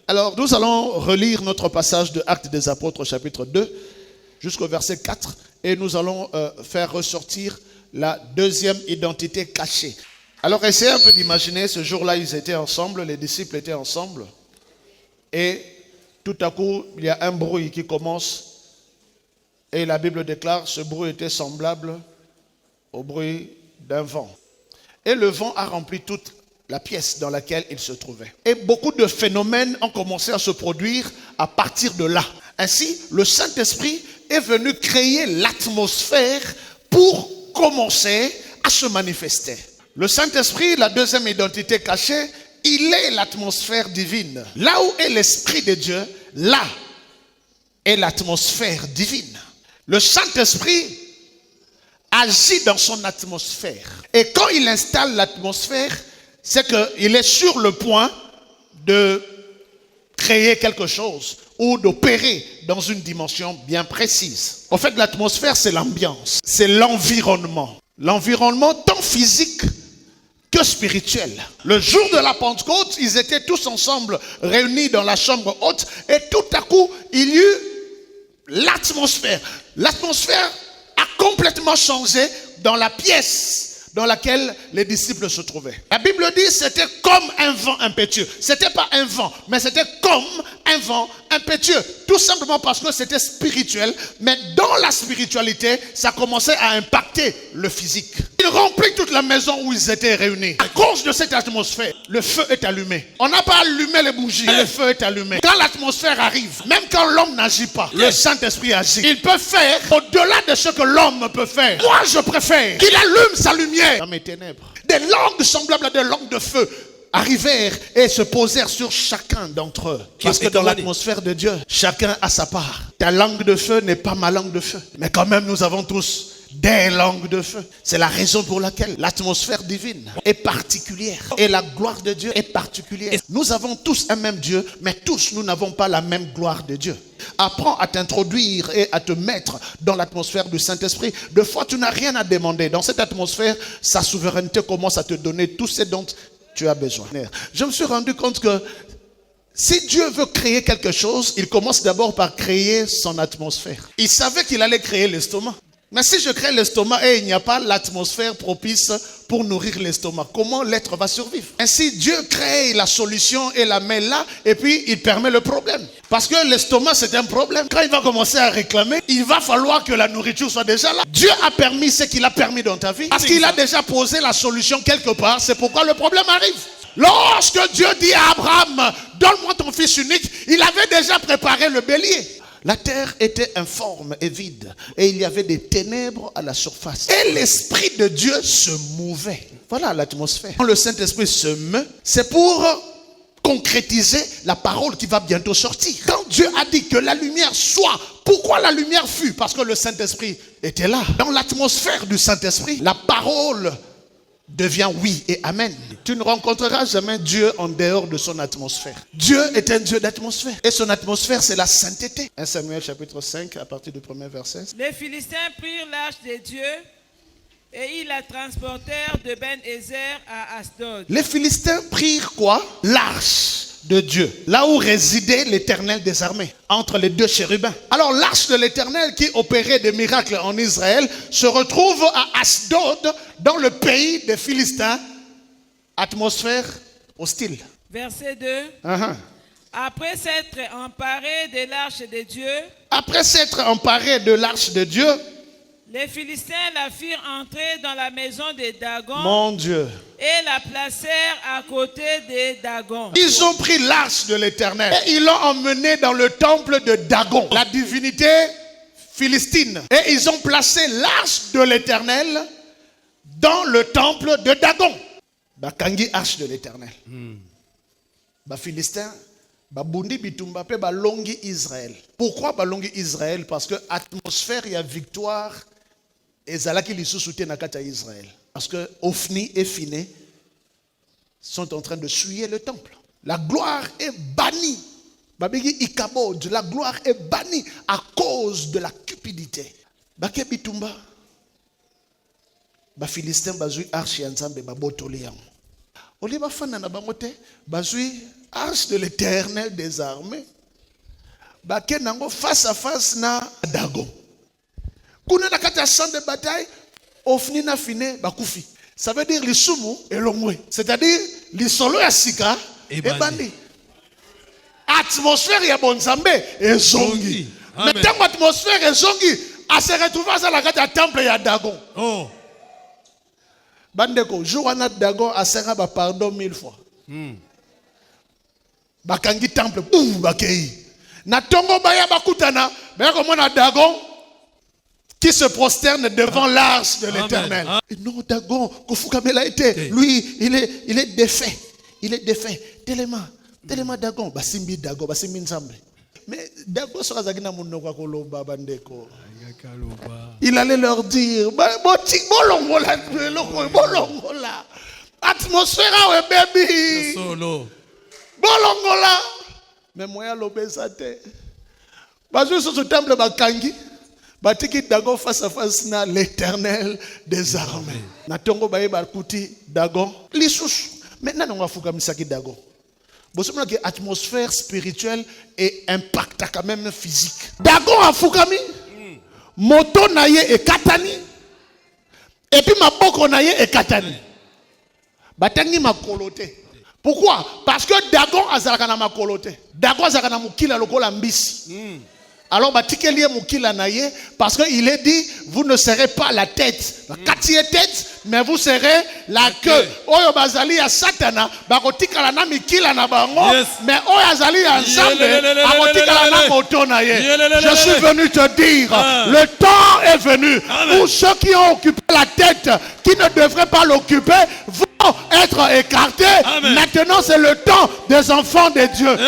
Alors, nous allons relire notre passage de Actes des Apôtres, chapitre 2, jusqu'au verset 4, et nous allons faire ressortir la deuxième identité cachée. Alors, essayez un peu d'imaginer, ce jour-là, ils étaient ensemble, les disciples étaient ensemble, et tout à coup, il y a un bruit qui commence, et la Bible déclare, ce bruit était semblable au bruit d'un vent. Et le vent a rempli toute la pièce dans laquelle il se trouvait. Et beaucoup de phénomènes ont commencé à se produire à partir de là. Ainsi, le Saint-Esprit est venu créer l'atmosphère pour commencer à se manifester. Le Saint-Esprit, la deuxième identité cachée, il est l'atmosphère divine. Là où est l'Esprit de Dieu, là est l'atmosphère divine. Le Saint-Esprit agit dans son atmosphère. Et quand il installe l'atmosphère, c'est qu'il est sur le point de créer quelque chose ou d'opérer dans une dimension bien précise. En fait, l'atmosphère, c'est l'ambiance, c'est l'environnement. L'environnement tant physique que spirituel. Le jour de la Pentecôte, ils étaient tous ensemble réunis dans la chambre haute et tout à coup, il y eut l'atmosphère. L'atmosphère a complètement changé dans la pièce dans laquelle les disciples se trouvaient. La Bible dit que c'était comme un vent impétueux. C'était pas un vent, mais c'était comme un vent impétueux. Tout simplement parce que c'était spirituel, mais dans la spiritualité, ça commençait à impacter le physique. Il remplit toute la maison où ils étaient réunis. À cause de cette atmosphère, le feu est allumé. On n'a pas allumé les bougies, le feu est allumé. Quand l'atmosphère arrive, même quand l'homme n'agit pas, le Saint-Esprit agit. Il peut faire au-delà de ce que l'homme peut faire. Moi, je préfère qu'il allume sa lumière dans mes ténèbres. Des langues semblables à des langues de feu arrivèrent et se posèrent sur chacun d'entre eux. Parce que dans l'atmosphère de Dieu, chacun a sa part. Ta langue de feu n'est pas ma langue de feu. Mais quand même, nous avons tous des langues de feu. C'est la raison pour laquelle l'atmosphère divine est particulière. Et la gloire de Dieu est particulière. Nous avons tous un même Dieu, mais tous nous n'avons pas la même gloire de Dieu. Apprends à t'introduire et à te mettre dans l'atmosphère du Saint-Esprit. De fois, tu n'as rien à demander. Dans cette atmosphère, sa souveraineté commence à te donner tout ce dont tu as besoin. Je me suis rendu compte que si Dieu veut créer quelque chose, il commence d'abord par créer son atmosphère. Il savait qu'il allait créer l'estomac. Mais si je crée l'estomac et il n'y a pas l'atmosphère propice pour nourrir l'estomac, comment l'être va survivre? Ainsi, Dieu crée la solution et la met là et puis il permet le problème. Parce que l'estomac, c'est un problème. Quand il va commencer à réclamer, il va falloir que la nourriture soit déjà là. Dieu a permis ce qu'il a permis dans ta vie. Parce qu'il a déjà posé la solution quelque part. C'est pourquoi le problème arrive. Lorsque Dieu dit à Abraham, donne-moi ton fils unique, il avait déjà préparé le bélier. La terre était informe et vide. Et il y avait des ténèbres à la surface. Et l'Esprit de Dieu se mouvait. Voilà l'atmosphère. Quand le Saint-Esprit se meut, c'est pour concrétiser la parole qui va bientôt sortir. Quand Dieu a dit que la lumière soit, pourquoi la lumière fut? Parce que le Saint-Esprit était là. Dans l'atmosphère du Saint-Esprit, la parole devient oui et amen. Tu ne rencontreras jamais Dieu en dehors de son atmosphère. Dieu est un Dieu d'atmosphère. Et son atmosphère, c'est la sainteté. 1 Samuel chapitre 5, à partir du premier verset. Les Philistins prirent l'arche de Dieu et ils la transportèrent de Ben-Ezer à Asdod. Les Philistins prirent quoi? L'arche de Dieu, là où résidait l'Éternel des armées, entre les deux chérubins. Alors l'arche de l'Éternel qui opérait des miracles en Israël se retrouve à Asdod, dans le pays des Philistins. Atmosphère hostile. Verset 2. Après s'être emparés de l'arche de Dieu, les Philistins la firent entrer dans la maison de Dagon. Mon Dieu. Et la placèrent à côté de Dagon. Ils ont pris l'arche de l'Éternel et ils l'ont emmenée dans le temple de Dagon, la divinité philistine. Et ils ont placé l'arche de l'Éternel dans le temple de Dagon. Bakangi arche de l'Éternel. Philistin, babundi bitumba pe balongi Israël. Pourquoi balongi Israël? Parce que atmosphère et victoire ezalaki lisusu na kata Israël. Parce que Ophni et Phiné sont en train de souiller le temple. La gloire est bannie. Babegi Ikabod, la gloire est bannie à cause de la cupidité. Bake bitumba. Philistin bazui arche ya Nzambe babotoli yango. Oliba fana na bango te bazui arche de l'Éternel des armées. Bake nango face à face na Dagon. Kuna na kati ya champ de bataille, ofni na fine bakufi. Ça veut dire lisumu elongwe. C'est-à-dire lisolo ya sika ebandi. Atmosphère ya bonzambe ezongi. Mais tant que l'atmosphère ezongi, a se retrouver à la kati ya temple ya Dagon. Oh. Bandeko, jour à Dagon a serra ba pardon 1000 fois. Bakangi temple, boum, bakei. Na tongo baya bakutana, baya comme on a Dagon qui se prosterne devant l'arche de l'Éternel. Et non, Dagon, Kofukamela était, lui, il est défait. Il est défait. Tellement Dagon, basimbi Dagon, basimbi Nzambe. Mais Dagon sera zagina munoko koloba bandeko. Il allait leur dire, bolongola, atmosphère baby. Bolongola. Mais moi l'obésate. Parce que sur ce temple bakangi, batiki Dagon face à face na l'Éternel des armées. Na tongo baye bakuti Dagon, lisusu. Maintenant on va fouka misaki Dagon. Vous savez que l'atmosphère spirituelle et impacte quand même physique. Dagon a fukami, moto naye et katani, et puis ma boko naye et katani. Batangi ma kolote. Pourquoi? Parce que Dagon a zalakana ma kolote. Dagon a zalakana mukila lokola mbisi. Alors batikelie mukila naye parce que il est dit vous ne serez pas la tête. La quatrième tête, mais vous serez la queue. Oyo bazali ya satana bakotikala na mikila na bango, mais oyo azali ya nzambe akotikala na moto na ye. Je suis venu te dire, le temps est venu où ceux qui ont occupé la tête, qui ne devraient pas l'occuper, vont être écartés. Maintenant c'est le temps des enfants de Dieu.